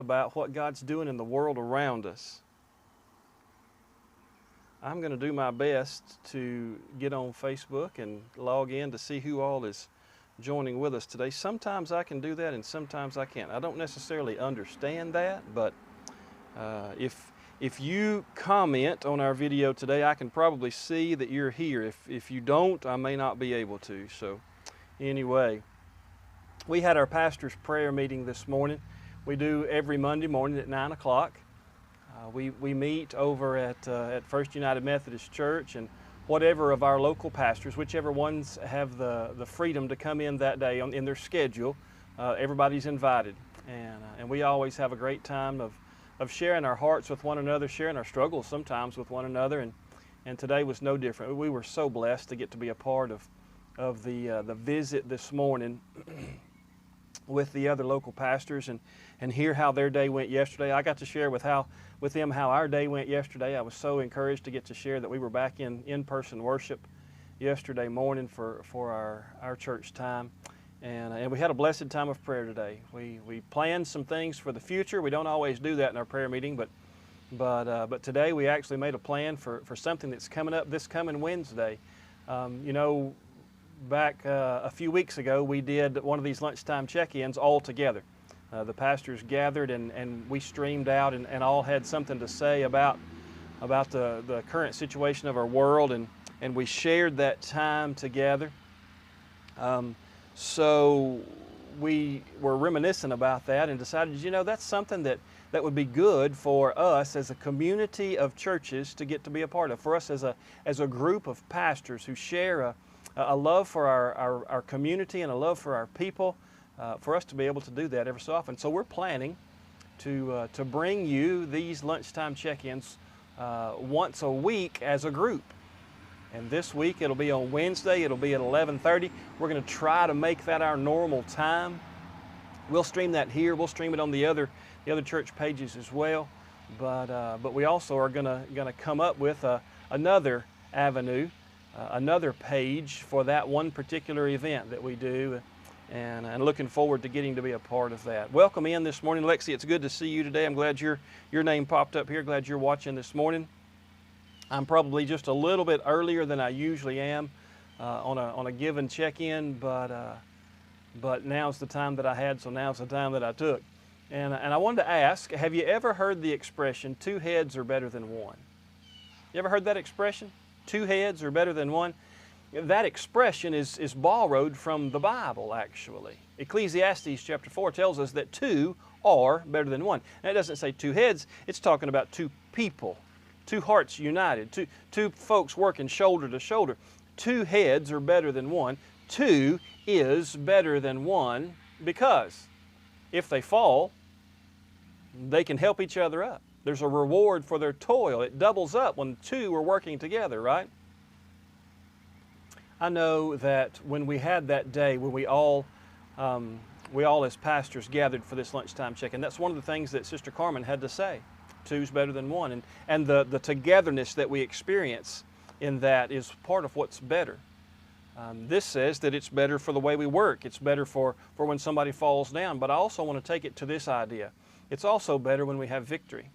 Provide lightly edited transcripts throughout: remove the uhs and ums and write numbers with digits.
about what God's doing in the world around us. I'm going to do my best to get on Facebook and log in to see who all is joining with us today. Sometimes I can do that and sometimes I can't. I don't necessarily understand that, but if you comment on our video today, I can probably see that you're here. If you don't, I may not be able to. So anyway, we had our pastor's prayer meeting this morning. We do every Monday morning at 9 o'clock. We meet over at First United Methodist Church, and whatever of our local pastors, whichever ones have the freedom to come in that day in their schedule, everybody's invited. And we always have a great time of sharing our hearts with one another, sharing our struggles sometimes with one another, and today was no different. We were so blessed to get to be a part of the visit this morning with the other local pastors and hear how their day went yesterday. I got to share with them how our day went yesterday. I was so encouraged to get to share that we were back in in-person worship yesterday morning for our church time. And we had a blessed time of prayer today. We planned some things for the future. We don't always do that in our prayer meeting, but today we actually made a plan for something that's coming up this coming Wednesday. Back a few weeks ago, we did one of these lunchtime check-ins all together. The pastors gathered and we streamed out and all had something to say about the current situation of our world, and we shared that time together. So we were reminiscent about that and decided, that's something that would be good for us as a community of churches to get to be a part of, for us as a group of pastors who share a love for our community and a love for our people, for us to be able to do that every so often. So we're planning to bring you these lunchtime check-ins once a week as a group. And this week it'll be on Wednesday. It'll be at 11:30. We're going to try to make that our normal time. We'll stream that here. We'll stream it on the other church pages as well. But we also are going to come up with another avenue, another page for that one particular event that we do, and looking forward to getting to be a part of that. Welcome in this morning, Lexi. It's good to see you today. I'm glad your name popped up here. Glad you're watching this morning. I'm probably just a little bit earlier than I usually am on a given check-in, but now's the time that I had, so now's the time that I took. And I wanted to ask, have you ever heard the expression, 2 heads are better than one? You ever heard that expression? 2 heads are better than one? That expression is borrowed from the Bible, actually. Ecclesiastes chapter 4 tells us that 2 are better than one. Now, it doesn't say 2 heads, it's talking about 2 people, 2 hearts united, two folks working shoulder to shoulder. 2 heads are better than one. 2 is better than one because if they fall, they can help each other up. There's a reward for their toil. It doubles up when 2 are working together, right? I know that when we had that day when we all as pastors gathered for this lunchtime check-in, that's one of the things that Sister Carmen had to say. 2's better than 1. And the togetherness that we experience in that is part of what's better. This says that it's better for the way we work. It's better for when somebody falls down. But I also want to take it to this idea. It's also better when we have victory.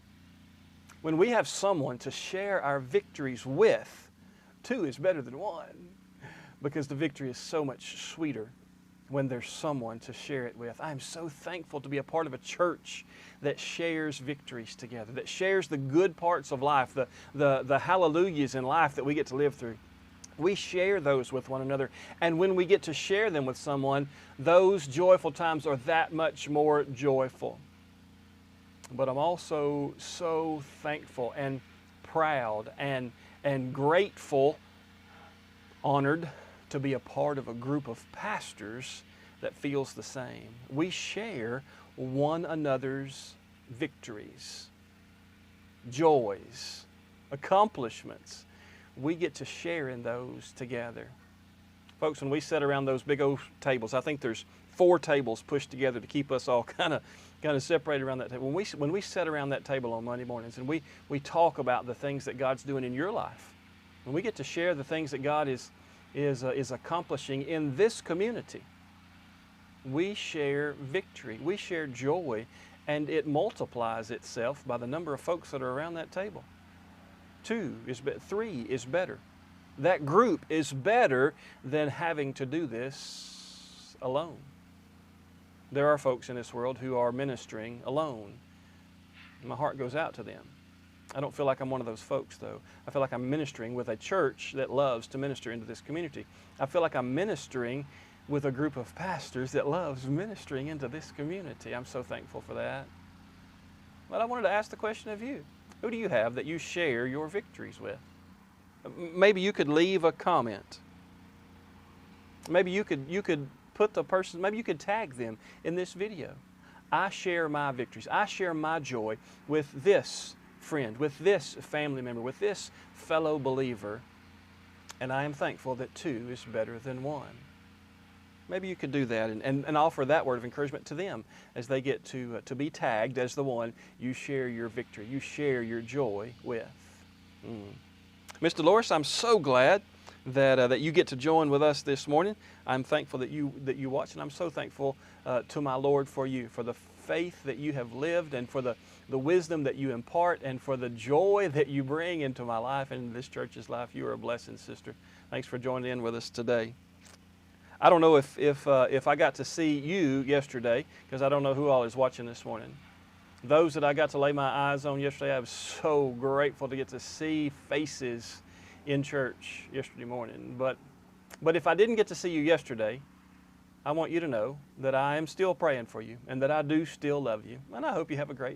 When we have someone to share our victories with, 2 is better than 1 because the victory is so much sweeter when there's someone to share it with. I'm so thankful to be a part of a church that shares victories together, that shares the good parts of life, the hallelujahs in life that we get to live through. We share those with one another, and when we get to share them with someone, those joyful times are that much more joyful. But I'm also so thankful and proud and grateful, honored to be a part of a group of pastors that feels the same. We share one another's victories, joys, accomplishments. We get to share in those together. Folks, when we sit around those big old tables, I think there's 4 tables pushed together to keep us all kind of separated around that table. When we sit around that table on Monday mornings and we talk about the things that God's doing in your life, when we get to share the things that God is accomplishing in this community, we share victory, we share joy, and it multiplies itself by the number of folks that are around that table. 2 is better. 3 is better. That group is better than having to do this alone. There are folks in this world who are ministering alone. My heart goes out to them. I don't feel like I'm one of those folks, though. I feel like I'm ministering with a church that loves to minister into this community. I feel like I'm ministering with a group of pastors that loves ministering into this community. I'm so thankful for that. But I wanted to ask the question of you. Who do you have that you share your victories with? Maybe you could leave a comment. Maybe you could put the person, maybe you could tag them in this video. I share my victories. I share my joy with this friend, with this family member, with this fellow believer, and I am thankful that 2 is better than 1. Maybe you could do that and offer that word of encouragement to them as they get to be tagged as the one you share your victory, you share your joy with. Miss Dolores, I'm so glad that you get to join with us this morning. I'm thankful that you watch, and I'm so thankful to my Lord for you, for the faith that you have lived, and for the wisdom that you impart, and for the joy that you bring into my life and this church's life. You are a blessing, sister. Thanks for joining in with us today. I don't know if I got to see you yesterday, because I don't know who all is watching this morning. Those that I got to lay my eyes on yesterday, I was so grateful to get to see faces in church yesterday morning. But if I didn't get to see you yesterday, I want you to know that I am still praying for you and that I do still love you. And I hope you have a great day.